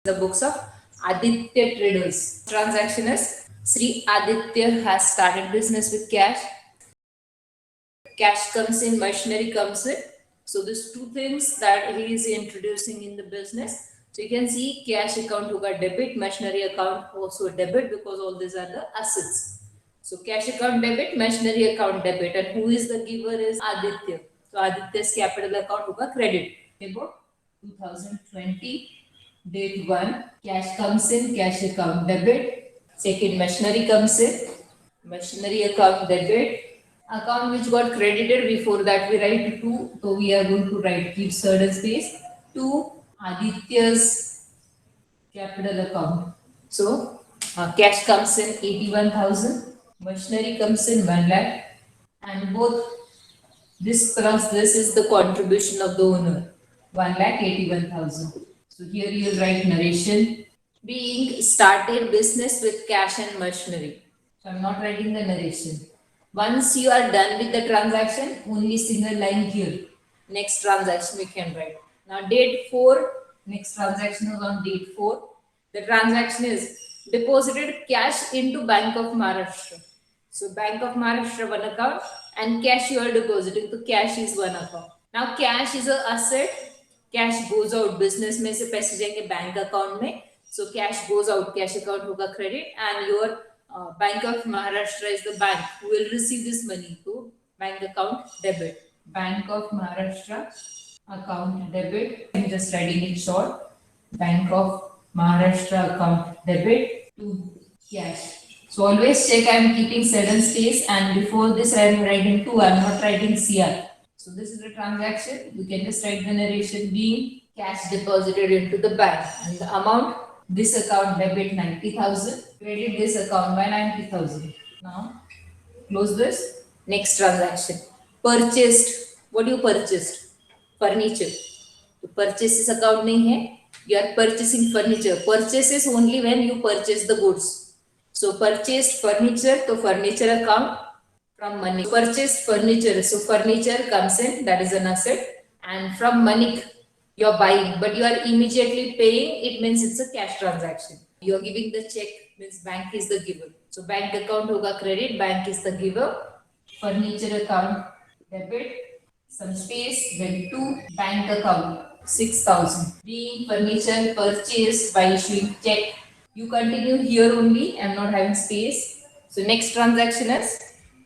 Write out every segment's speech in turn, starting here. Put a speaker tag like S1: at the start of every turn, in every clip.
S1: the books of Aditya Traders. Transaction is Sri Aditya has started business with cash. Cash comes in, machinery comes in. So these two things that he is introducing in the business. So you can see cash account hoga debit, machinery account also debit because all these are the assets. So cash account debit, machinery account debit, and who is the giver is Aditya. So Aditya's capital account hoga credit. About 2020 date 1 cash comes in, cash account debit. Second machinery comes in, machinery account debit. Account which got credited, before that we write 2, so we are going to write keep certain space 2 Aditya's capital account. So cash comes in 81,000, machinery comes in 1 lakh, and both this plus this is the contribution of the owner, 1,81,000. So here you will write narration. Being started business with cash and machinery. So I'm not writing the narration. Once you are done with the transaction, only single line here. Next transaction we can write. Now date 4, next transaction is on date 4. The transaction is deposited cash into Bank of Maharashtra. So Bank of Maharashtra one account and cash you are depositing. So cash is one account. Now cash is a asset. Cash goes out. Business में से पैसे जाएंगे bank account में. So cash goes out. Cash account होगा credit and your Bank of Maharashtra is the bank who will receive this money to bank account debit. Bank of Maharashtra account debit. I'm just writing it short. Bank of Maharashtra account debit to cash. So always check I am keeping certain space, and before this I am writing 2, I am not writing CR. So this is the transaction. You can just write the narration being cash deposited into the bank and the amount this account debit 90,000, credit this account by 90,000. Now close this. Next transaction. Purchased. What you purchased? Furniture. तो purchases account नहीं है. You are purchasing furniture. Purchases only when you purchase the goods. So purchased furniture, तो furniture account from money. Purchased furniture, so furniture comes in, that is an asset, and from money you are buying, but you are immediately paying. It means it's a cash transaction. You are giving the check, means bank is the giver. So bank account hoga credit, bank is the giver. Furniture account debit, some space, then to bank account 6,000. Being furniture purchased by issuing check. You continue here only. I am not having space. So next transaction is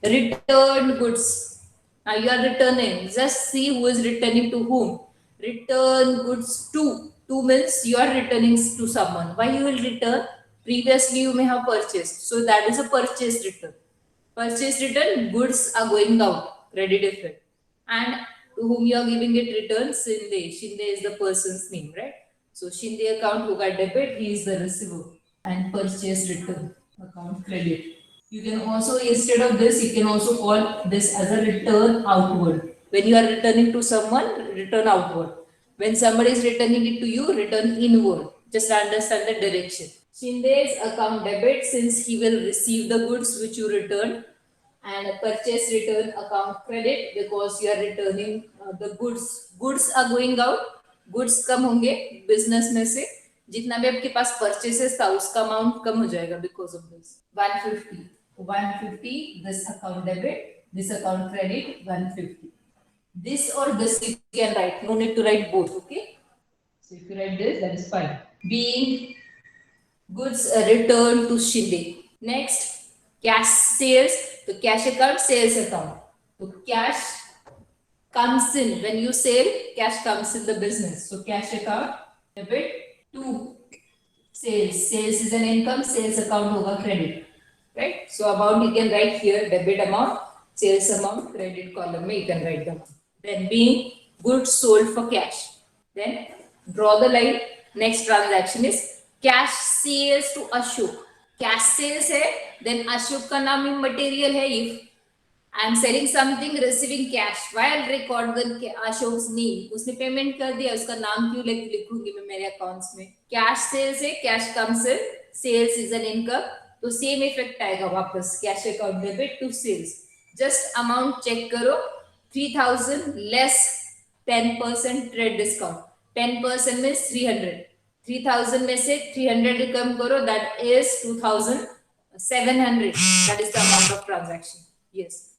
S1: returned goods. Now you are returning. Just see who is returning to whom. Return goods to. To means you are returning to someone. Why you will return? Previously you may have purchased. So that is a purchase return. Purchase return, goods are going out. Credit effect. And to whom you are giving it return? Shinde. Shinde is the person's name, right? So Shinde account hoga debit, he is the receiver. And purchase return account credit. You can also, instead of this, you can also call this as a return outward. When you are returning to someone, return outward. When somebody is returning it to you, return inward. Just understand the direction. Shinde's account debit, since he will receive the goods which you returned, and purchase return account credit because you are returning the goods. Goods are going out. Goods कम होंगे business में से. जितना भी आपके पास purchases था उसका amount कम हो जाएगा because of this. 150 this account debit, this account credit 150. This or this you can write, no need to write both. Okay, so if you write this, that is fine. Being goods returned to Shinde. Next, cash sales. So cash account, sales account. So cash comes in when you sell, cash comes in the business. So cash account debit to sales. Sales is an income, sales account hoga credit. Right? So amount you can write here, debit amount, sales amount, credit column mein you can write them. Then being goods sold for cash. Then draw the line. Next transaction is cash sales to Ashok. Cash sales है, then Ashok का नाम in material है. If I am selling something, receiving cash, why I'll record the Ashok's name? उसने payment कर दिया, उसका नाम क्यों लिखूंगी मैं मेरे अकाउंट्स में? कैश सेल्स है, cash comes in, sales is an income, तो सेम इफेक्ट आएगा वापस. Cash account debit to sales. Just amount check करो. 3,000 लेस 10% ट्रेड डिस्काउंट. 10% means 300. 3000 में से 300 कम करो, that is 2700. That is the amount of transaction. Yes.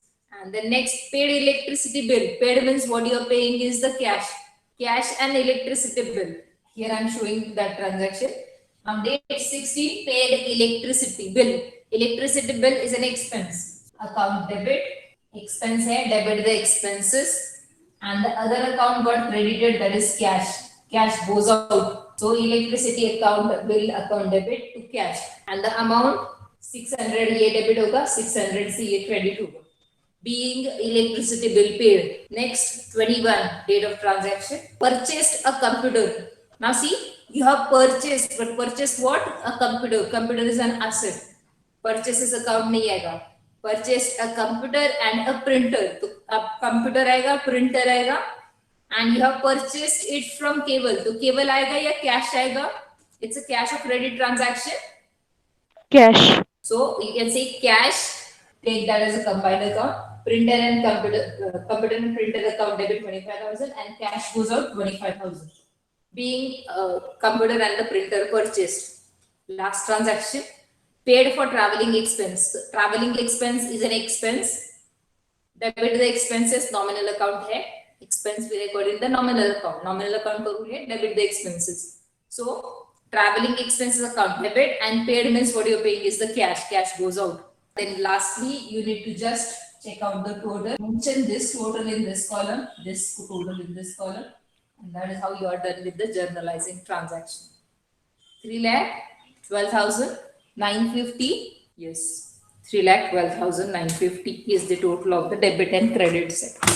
S1: And the next, paid electricity bill. Paid means what you are paying is the cash and electricity bill. Here I am showing that transaction. On date 16, paid electricity bill. Electricity bill is an expense. Account debit, expense hai, debit the expenses, and the other account got credited, that is cash. Cash goes out. So electricity account bill account debit to cash, and the amount 600 ये debit होगा, 600 से ये credit होगा. Being electricity bill paid. Next, 21, date of transaction. Purchased a computer. Now see, you have purchased, but purchased what? A computer. Computer is an asset. Purchases account नहीं आएगा. Purchased a computer and a printer. तो अब computer आएगा, printer आएगा, and you have purchased it from Cable. तो Cable आएगा या cash आएगा? It's a cash or credit transaction.
S2: Cash.
S1: So you can say cash, take that as a combined account. Printer and computer and printer account debit 25,000 and cash goes out 25,000. Being computer and the printer purchased. Last transaction, paid for traveling expense. Traveling expense is an expense. Debit the expenses, nominal account hai. Expense we record in the nominal account. Nominal account पर है, debit the expenses. So traveling expenses account debit, and paid means what you're paying is the cash. Cash goes out. Then lastly, you need to just check out the total. Mention this total in this column, this total in this column, and that is how you are done with the journalizing transaction. 3,12,950. Yes, 3,12,950 is the total of the debit and credit set.